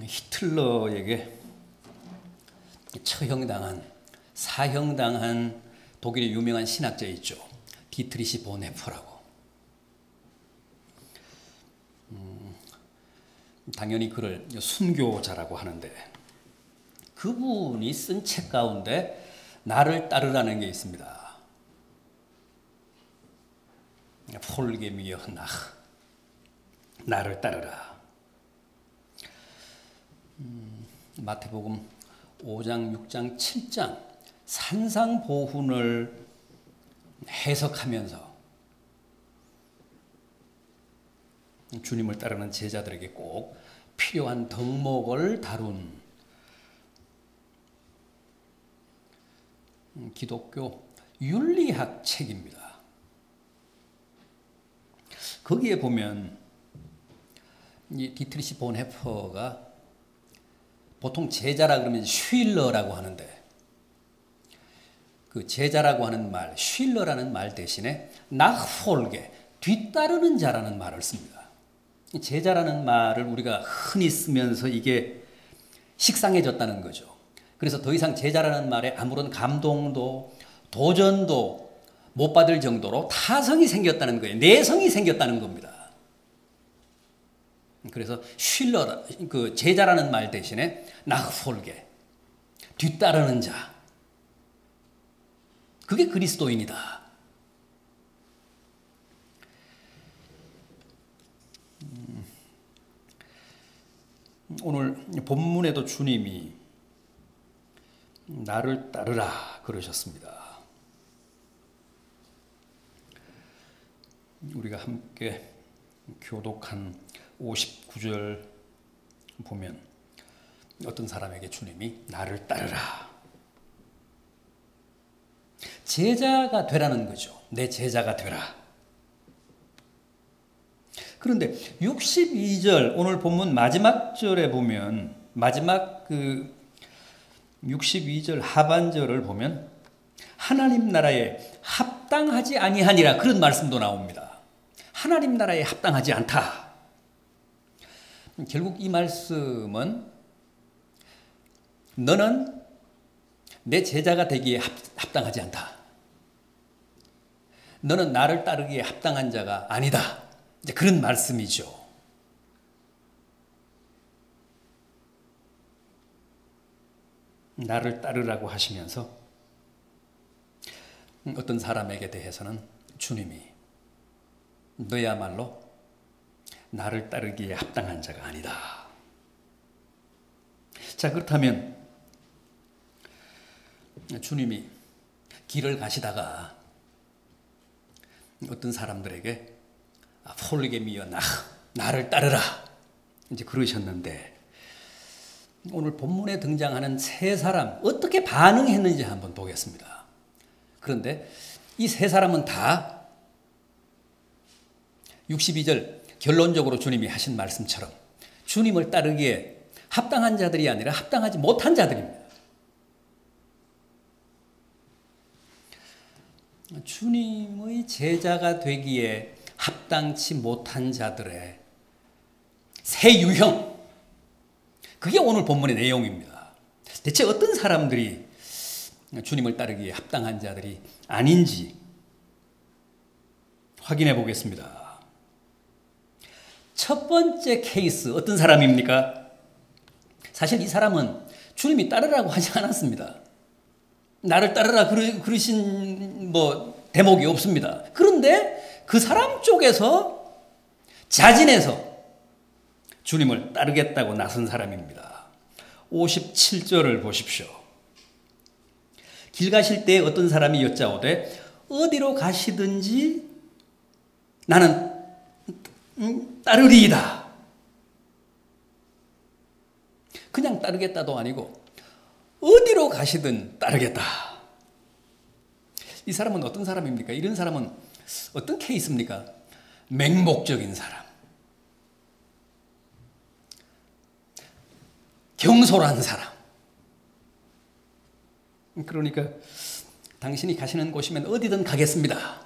히틀러에게 처형당한, 사형당한 독일의 유명한 신학자 있죠. 디트리시 보네퍼라고. 당연히 그를 순교자라고 하는데, 그분이 쓴 책 가운데 나를 따르라는 게 있습니다. 폴게 미어 나흐, 나를 따르라. 마태복음 5장, 6장, 7장 산상보훈을 해석하면서 주님을 따르는 제자들에게 꼭 필요한 덕목을 다룬 기독교 윤리학 책입니다. 거기에 보면 이 디트리시 본헤퍼가 보통 제자라 그러면 쉴러라고 하는데, 그 제자라고 하는 말, 쉴러라는 말 대신에 나흐폴게, 뒤따르는 자라는 말을 씁니다. 제자라는 말을 우리가 흔히 쓰면서 이게 식상해졌다는 거죠. 그래서 더 이상 제자라는 말에 아무런 감동도 도전도 못 받을 정도로 타성이 생겼다는 거예요. 내성이 생겼다는 겁니다. 그래서 쉴러, 그 제자라는 말 대신에 나흐폴게, 뒤따르는 자, 그게 그리스도인이다. 오늘 본문에도 주님이 나를 따르라 그러셨습니다. 우리가 함께 교독한 59절 보면 어떤 사람에게 주님이 나를 따르라, 제자가 되라는 거죠. 내 제자가 되라. 그런데 62절 오늘 본문 마지막 절에 보면, 마지막 그 62절 하반절을 보면 하나님 나라에 합당하지 아니하니라, 그런 말씀도 나옵니다. 하나님 나라에 합당하지 않다. 결국 이 말씀은 너는 내 제자가 되기에 합당하지 않다. 너는 나를 따르기에 합당한 자가 아니다. 이제 그런 말씀이죠. 나를 따르라고 하시면서 어떤 사람에게 대해서는 주님이 너야말로 나를 따르기에 합당한 자가 아니다. 자, 그렇다면 주님이 길을 가시다가 어떤 사람들에게 폴게 미어 나를 따르라 이제 그러셨는데, 오늘 본문에 등장하는 세 사람 어떻게 반응했는지 한번 보겠습니다. 그런데 이 세 사람은 다 62절 결론적으로 주님이 하신 말씀처럼 주님을 따르기에 합당한 자들이 아니라 합당하지 못한 자들입니다. 주님의 제자가 되기에 합당치 못한 자들의 세 유형, 그게 오늘 본문의 내용입니다. 대체 어떤 사람들이 주님을 따르기에 합당한 자들이 아닌지 확인해 보겠습니다. 첫 번째 케이스 어떤 사람입니까? 사실 이 사람은 주님이 따르라고 하지 않았습니다. 나를 따르라 그러신 대목이 없습니다. 그런데 그 사람 쪽에서 자진해서 주님을 따르겠다고 나선 사람입니다. 57절을 보십시오. 길 가실 때 어떤 사람이 여짜오되 어디로 가시든지 나는 따르리이다. 그냥 따르겠다도 아니고 어디로 가시든 따르겠다. 이 사람은 어떤 사람입니까? 이런 사람은 어떤 케이스입니까? 맹목적인 사람, 경솔한 사람. 그러니까 당신이 가시는 곳이면 어디든 가겠습니다.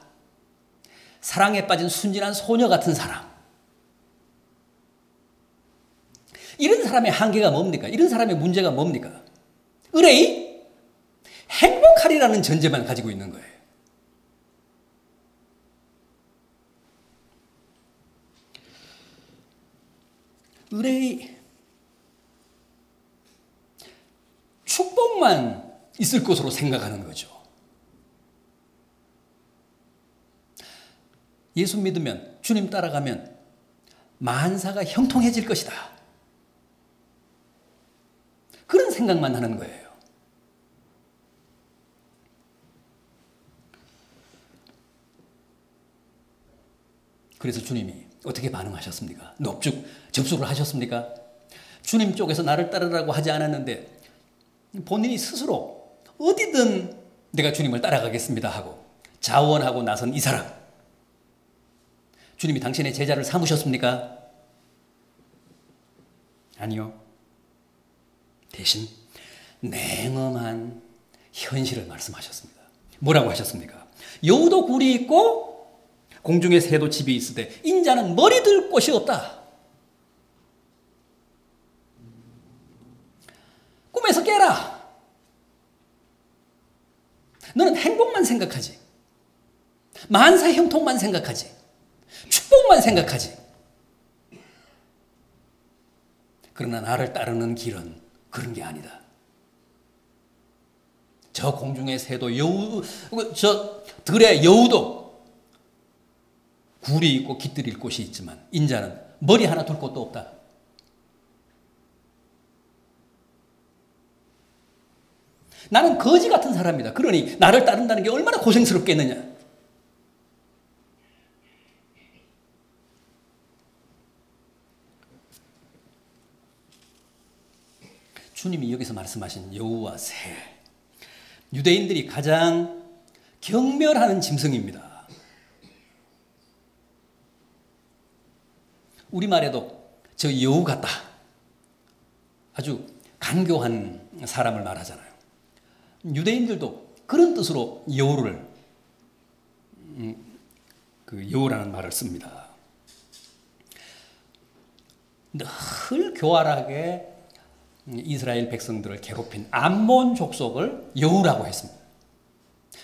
사랑에 빠진 순진한 소녀 같은 사람. 이런 사람의 한계가 뭡니까? 이런 사람의 문제가 뭡니까? 의뢰이 행복하리라는 전제만 가지고 있는 거예요. 의뢰이 축복만 있을 것으로 생각하는 거죠. 예수 믿으면, 주님 따라가면 만사가 형통해질 것이다. 그런 생각만 하는 거예요. 그래서 주님이 어떻게 반응하셨습니까? 넙죽 접수를 하셨습니까? 주님 쪽에서 나를 따르라고 하지 않았는데 본인이 스스로 어디든 내가 주님을 따라가겠습니다 하고 자원하고 나선 이 사람. 주님이 당신의 제자를 삼으셨습니까? 아니요. 대신 냉엄한 현실을 말씀하셨습니다. 뭐라고 하셨습니까? 여우도 굴이 있고 공중에 새도 집이 있을 때 인자는 머리 들 곳이 없다. 꿈에서 깨라. 너는 행복만 생각하지. 만사 형통만 생각하지. 축복만 생각하지. 그러나 나를 따르는 길은 그런 게 아니다. 저 공중의 새도 저 들의 여우도 굴이 있고 깃들일 곳이 있지만 인자는 머리 하나 둘 곳도 없다. 나는 거지 같은 사람이다. 그러니 나를 따른다는 게 얼마나 고생스럽겠느냐. 주님이 여기서 말씀하신 여우와 새, 유대인들이 가장 경멸하는 짐승입니다. 우리말에도 저 여우 같다. 아주 간교한 사람을 말하잖아요. 유대인들도 그런 뜻으로 여우를 그 여우라는 말을 씁니다. 늘 교활하게 이스라엘 백성들을 괴롭힌 암몬 족속을 여우라고 했습니다.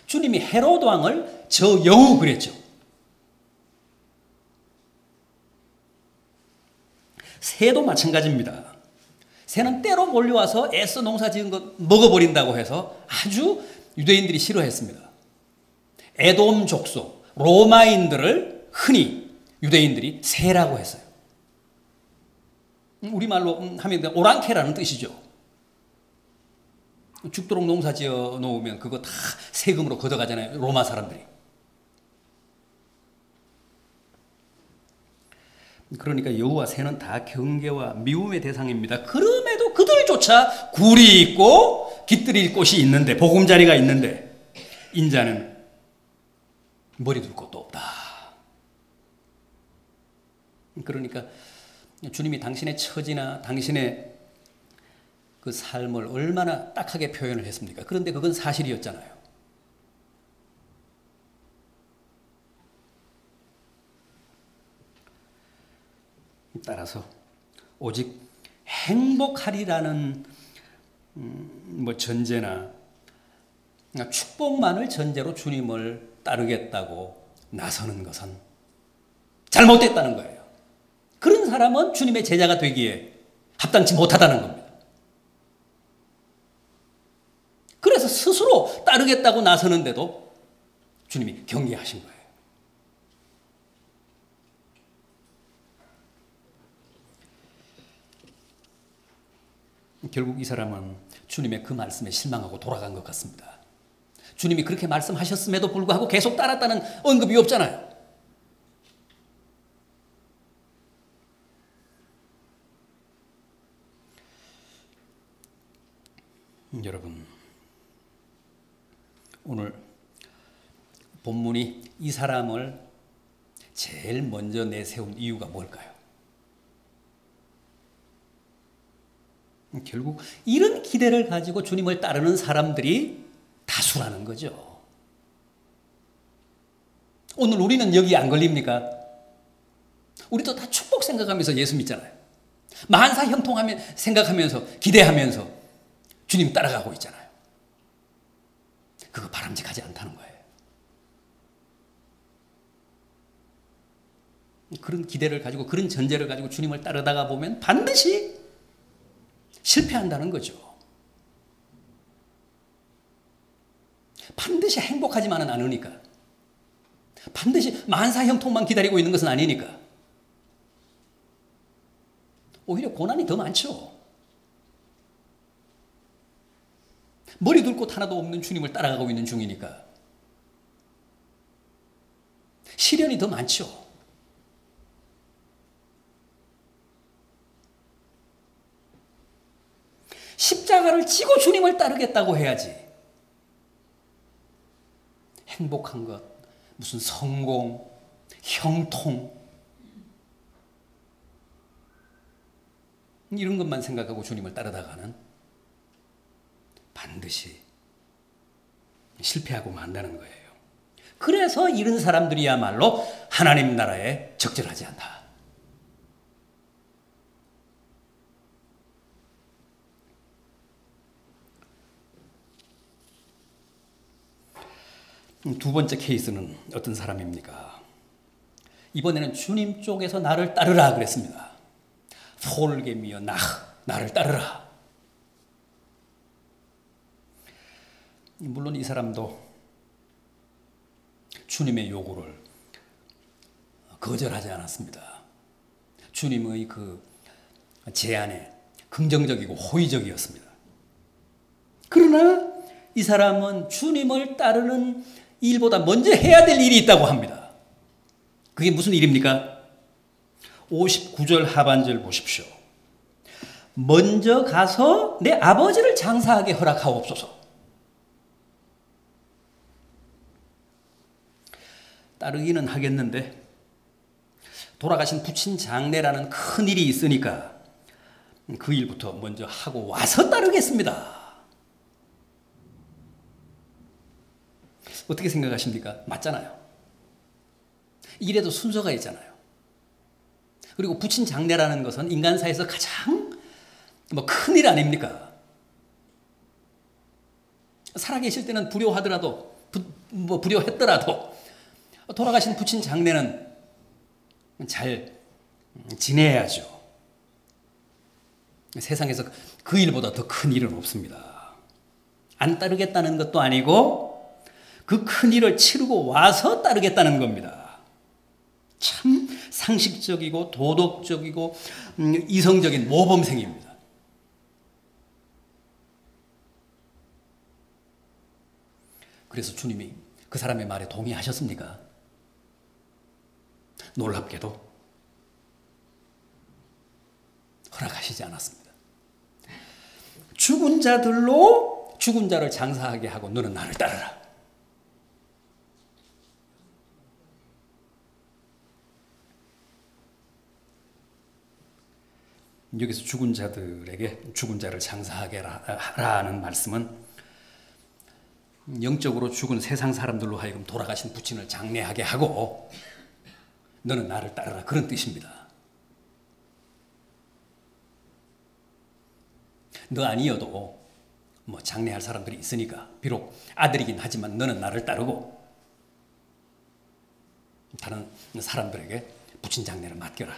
주님이 헤롯 왕을 저 여우 그랬죠. 새도 마찬가지입니다. 새는 때로 몰려와서 애써 농사 지은 것 먹어버린다고 해서 아주 유대인들이 싫어했습니다. 에돔 족속, 로마인들을 흔히 유대인들이 새라고 했어요. 우리말로 하면 오랑캐라는 뜻이죠. 죽도록 농사 지어 놓으면 그거 다 세금으로 걷어가잖아요. 로마 사람들이. 그러니까 여우와 새는 다 경계와 미움의 대상입니다. 그럼에도 그들조차 굴이 있고 깃들일 곳이 있는데, 보금자리가 있는데 인자는 머리 둘 곳도 없다. 그러니까 주님이 당신의 처지나 당신의 그 삶을 얼마나 딱하게 표현을 했습니까? 그런데 그건 사실이었잖아요. 따라서 오직 행복하리라는 전제나 축복만을 전제로 주님을 따르겠다고 나서는 것은 잘못됐다는 거예요. 그런 사람은 주님의 제자가 되기에 합당치 못하다는 겁니다. 그래서 스스로 따르겠다고 나서는데도 주님이 경계하신 거예요. 결국 이 사람은 주님의 그 말씀에 실망하고 돌아간 것 같습니다. 주님이 그렇게 말씀하셨음에도 불구하고 계속 따랐다는 언급이 없잖아요. 여러분, 오늘 본문이 이 사람을 제일 먼저 내세운 이유가 뭘까요? 결국 이런 기대를 가지고 주님을 따르는 사람들이 다수라는 거죠. 오늘 우리는 여기 안 걸립니까? 우리도 다 축복 생각하면서 예수 믿잖아요. 만사 형통하며 생각하면서 기대하면서 주님 따라가고 있잖아요. 그거 바람직하지 않다는 거예요. 그런 기대를 가지고 그런 전제를 가지고 주님을 따르다가 보면 반드시 실패한다는 거죠. 반드시 행복하지만은 않으니까. 반드시 만사 형통만 기다리고 있는 것은 아니니까. 오히려 고난이 더 많죠. 머리 둘 곳 하나도 없는 주님을 따라가고 있는 중이니까. 시련이 더 많죠. 십자가를 지고 주님을 따르겠다고 해야지. 행복한 것, 무슨 성공, 형통, 이런 것만 생각하고 주님을 따르다가는 반드시 실패하고 만다는 거예요. 그래서 이런 사람들이야말로 하나님 나라에 적절하지 않다. 두 번째 케이스는 어떤 사람입니까? 이번에는 주님 쪽에서 나를 따르라 그랬습니다. 폴게미여 나를 따르라. 물론 이 사람도 주님의 요구를 거절하지 않았습니다. 주님의 그 제안에 긍정적이고 호의적이었습니다. 그러나 이 사람은 주님을 따르는 일보다 먼저 해야 될 일이 있다고 합니다. 그게 무슨 일입니까? 59절 하반절 보십시오. 먼저 가서 내 아버지를 장사하게 허락하옵소서. 따르기는 하겠는데 돌아가신 부친 장례라는 큰 일이 있으니까 그 일부터 먼저 하고 와서 따르겠습니다. 어떻게 생각하십니까? 맞잖아요. 이래도 순서가 있잖아요. 그리고 부친 장례라는 것은 인간사에서 가장 큰일 아닙니까? 살아계실 때는 불효하더라도 불효했더라도 돌아가신 부친 장례는 잘 지내야죠. 세상에서 그 일보다 더 큰 일은 없습니다. 안 따르겠다는 것도 아니고 그 큰 일을 치르고 와서 따르겠다는 겁니다. 참 상식적이고 도덕적이고 이성적인 모범생입니다. 그래서 주님이 그 사람의 말에 동의하셨습니까? 놀랍게도 허락하시지 않았습니다. 죽은 자들로 죽은 자를 장사하게 하고 너는 나를 따르라. 여기서 죽은 자들에게 죽은 자를 장사하게 하라는 말씀은 영적으로 죽은 세상 사람들로 하여금 돌아가신 부친을 장례하게 하고 너는 나를 따르라 그런 뜻입니다. 너 아니어도 장례할 사람들이 있으니까 비록 아들이긴 하지만 너는 나를 따르고 다른 사람들에게 부친 장례를 맡겨라.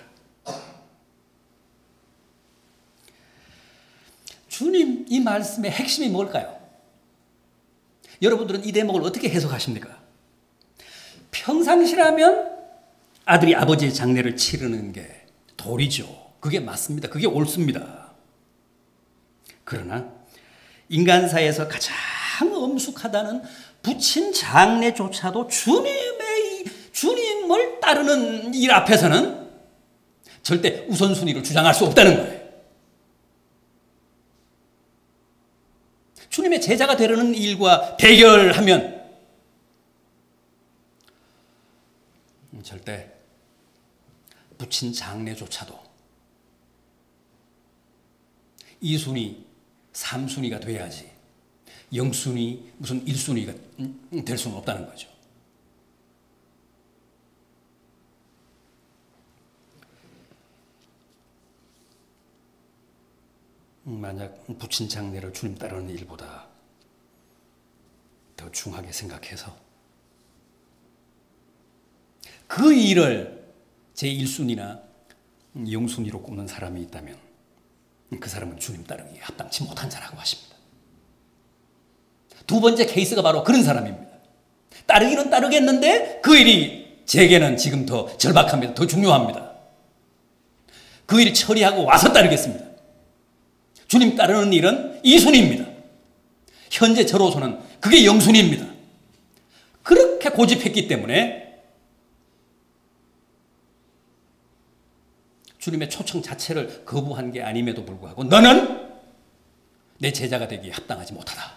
주님 이 말씀의 핵심이 뭘까요? 여러분들은 이 대목을 어떻게 해석하십니까? 평상시라면 아들이 아버지의 장례를 치르는 게 도리죠. 그게 맞습니다. 그게 옳습니다. 그러나 인간사에서 가장 엄숙하다는 부친 장례조차도 주님을 따르는 일 앞에서는 절대 우선순위를 주장할 수 없다는 거예요. 주님의 제자가 되려는 일과 대결하면 절대 부친 장례조차도 2순위, 3순위가 돼야지 0순위, 무슨 1순위가 될 수는 없다는 거죠. 만약 부친 장례를 주님 따르는 일보다 더 중하게 생각해서 그 일을 제1순위나 영순위로 꼽는 사람이 있다면 그 사람은 주님 따르기에 합당치 못한 자라고 하십니다. 두 번째 케이스가 바로 그런 사람입니다. 따르기는 따르겠는데 그 일이 제게는 지금 더 절박합니다. 더 중요합니다. 그 일 처리하고 와서 따르겠습니다. 주님 따르는 일은 2순위입니다. 현재 저로서는 그게 0순위입니다. 그렇게 고집했기 때문에 주님의 초청 자체를 거부한 게 아님에도 불구하고 너는 내 제자가 되기에 합당하지 못하다.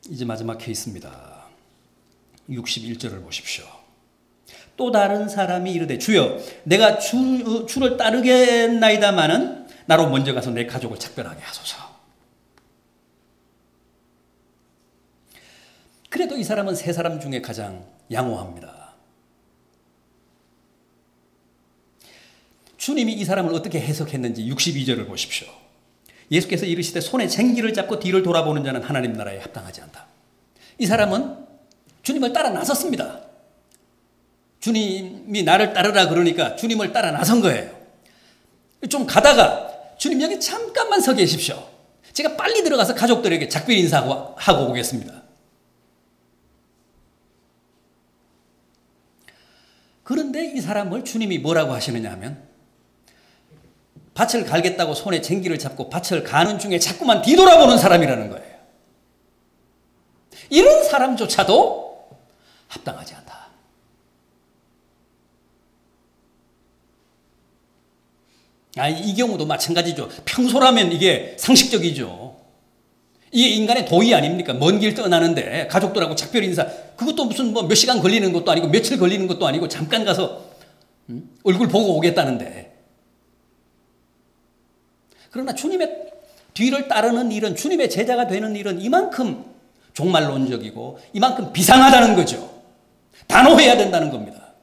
이제 마지막 케이스입니다. 61절을 보십시오. 또 다른 사람이 이르되 주여 내가 주를 따르겠나이다마는 나로 먼저 가서 내 가족을 작별하게 하소서. 그래도 이 사람은 세 사람 중에 가장 양호합니다. 주님이 이 사람을 어떻게 해석했는지 62절을 보십시오. 예수께서 이르시되 손에 쟁기를 잡고 뒤를 돌아보는 자는 하나님 나라에 합당하지 않다. 이 사람은 주님을 따라 나섰습니다. 주님이 나를 따르라 그러니까 주님을 따라 나선 거예요. 좀 가다가 주님 여기 잠깐만 서 계십시오. 제가 빨리 들어가서 가족들에게 작별 인사하고 오겠습니다. 그런데 이 사람을 주님이 뭐라고 하시느냐 하면 밭을 갈겠다고 손에 쟁기를 잡고 밭을 가는 중에 자꾸만 뒤돌아보는 사람이라는 거예요. 이런 사람조차도 합당하지 않다. 이 경우도 마찬가지죠. 평소라면 이게 상식적이죠. 이게 인간의 도의 아닙니까? 먼 길 떠나는데 가족들하고 작별 인사, 그것도 무슨 몇 시간 걸리는 것도 아니고 며칠 걸리는 것도 아니고 잠깐 가서 얼굴 보고 오겠다는데. 그러나 주님의 뒤를 따르는 일은, 주님의 제자가 되는 일은 이만큼 종말론적이고 이만큼 비상하다는 거죠. 단호해야 된다는 겁니다.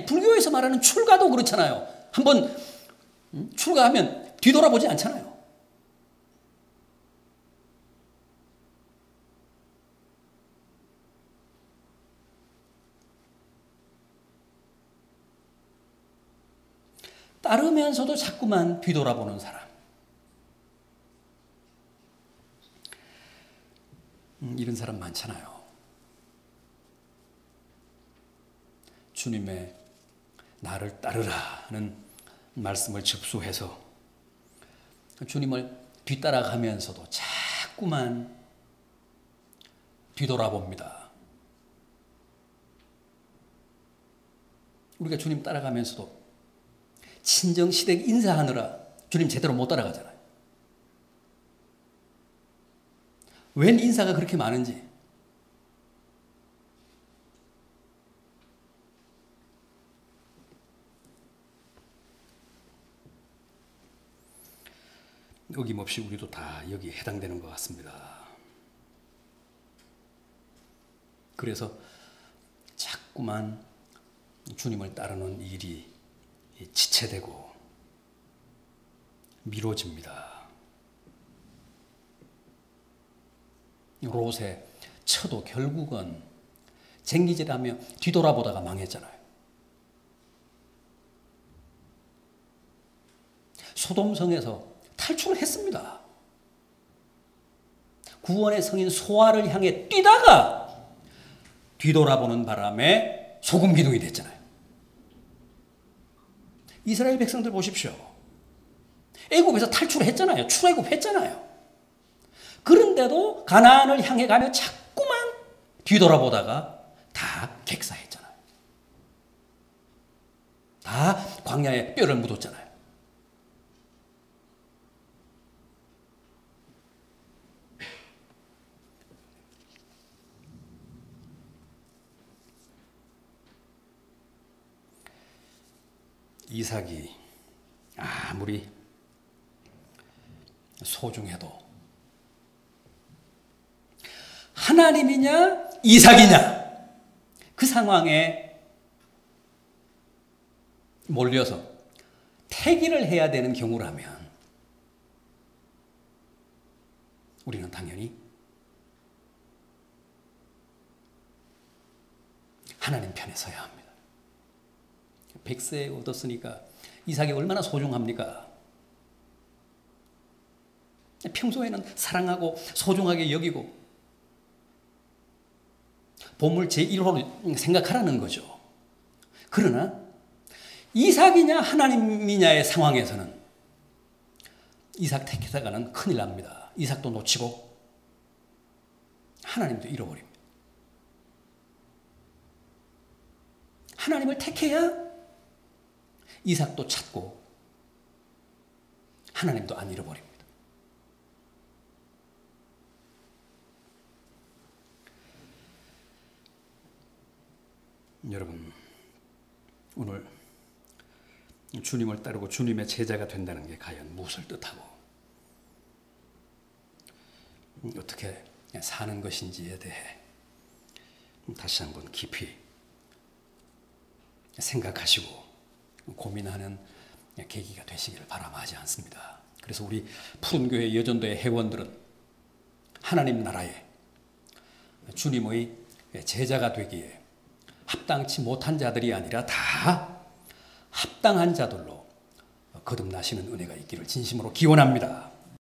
불교에서 말하는 출가도 그렇잖아요. 한번 출가하면 뒤돌아보지 않잖아요. 따르면서도 자꾸만 뒤돌아보는 사람. 이런 사람 많잖아요. 주님의 나를 따르라는 말씀을 접수해서 주님을 뒤따라가면서도 자꾸만 뒤돌아봅니다. 우리가 주님 따라가면서도 친정시댁 인사하느라 주님 제대로 못 따라가잖아요. 웬 인사가 그렇게 많은지. 어김없이 우리도 다 여기에 해당되는 것 같습니다. 그래서 자꾸만 주님을 따르는 일이 지체되고 미뤄집니다. 롯의 처도 결국은 쟁기질하며 뒤돌아보다가 망했잖아요. 소돔성에서 탈출을 했습니다. 구원의 성인 소아를 향해 뛰다가 뒤돌아보는 바람에 소금 기둥이 됐잖아요. 이스라엘 백성들 보십시오. 애굽에서 탈출했잖아요. 출애굽했잖아요. 그런데도 가나안을 향해 가며 자꾸만 뒤돌아보다가 다 객사했잖아요. 다 광야에 뼈를 묻었잖아요. 이삭이 아무리 소중해도 하나님이냐 이삭이냐 그 상황에 몰려서 택일을 해야 되는 경우라면 우리는 당연히 하나님 편에 서야 합니다. 100세 얻었으니까 이삭이 얼마나 소중합니까? 평소에는 사랑하고 소중하게 여기고 보물 제1호로 생각하라는 거죠. 그러나 이삭이냐 하나님이냐의 상황에서는 이삭 택하다가는 큰일 납니다. 이삭도 놓치고 하나님도 잃어버립니다. 하나님을 택해야 이삭도 찾고 하나님도 안 잃어버립니다. 여러분, 오늘 주님을 따르고 주님의 제자가 된다는 게 과연 무엇을 뜻하고 어떻게 사는 것인지에 대해 다시 한번 깊이 생각하시고 고민하는 계기가 되시기를 바람하지 않습니다. 그래서 우리 푸른교회 여전도의 회원들은 하나님 나라에 주님의 제자가 되기에 합당치 못한 자들이 아니라 다 합당한 자들로 거듭나시는 은혜가 있기를 진심으로 기원합니다.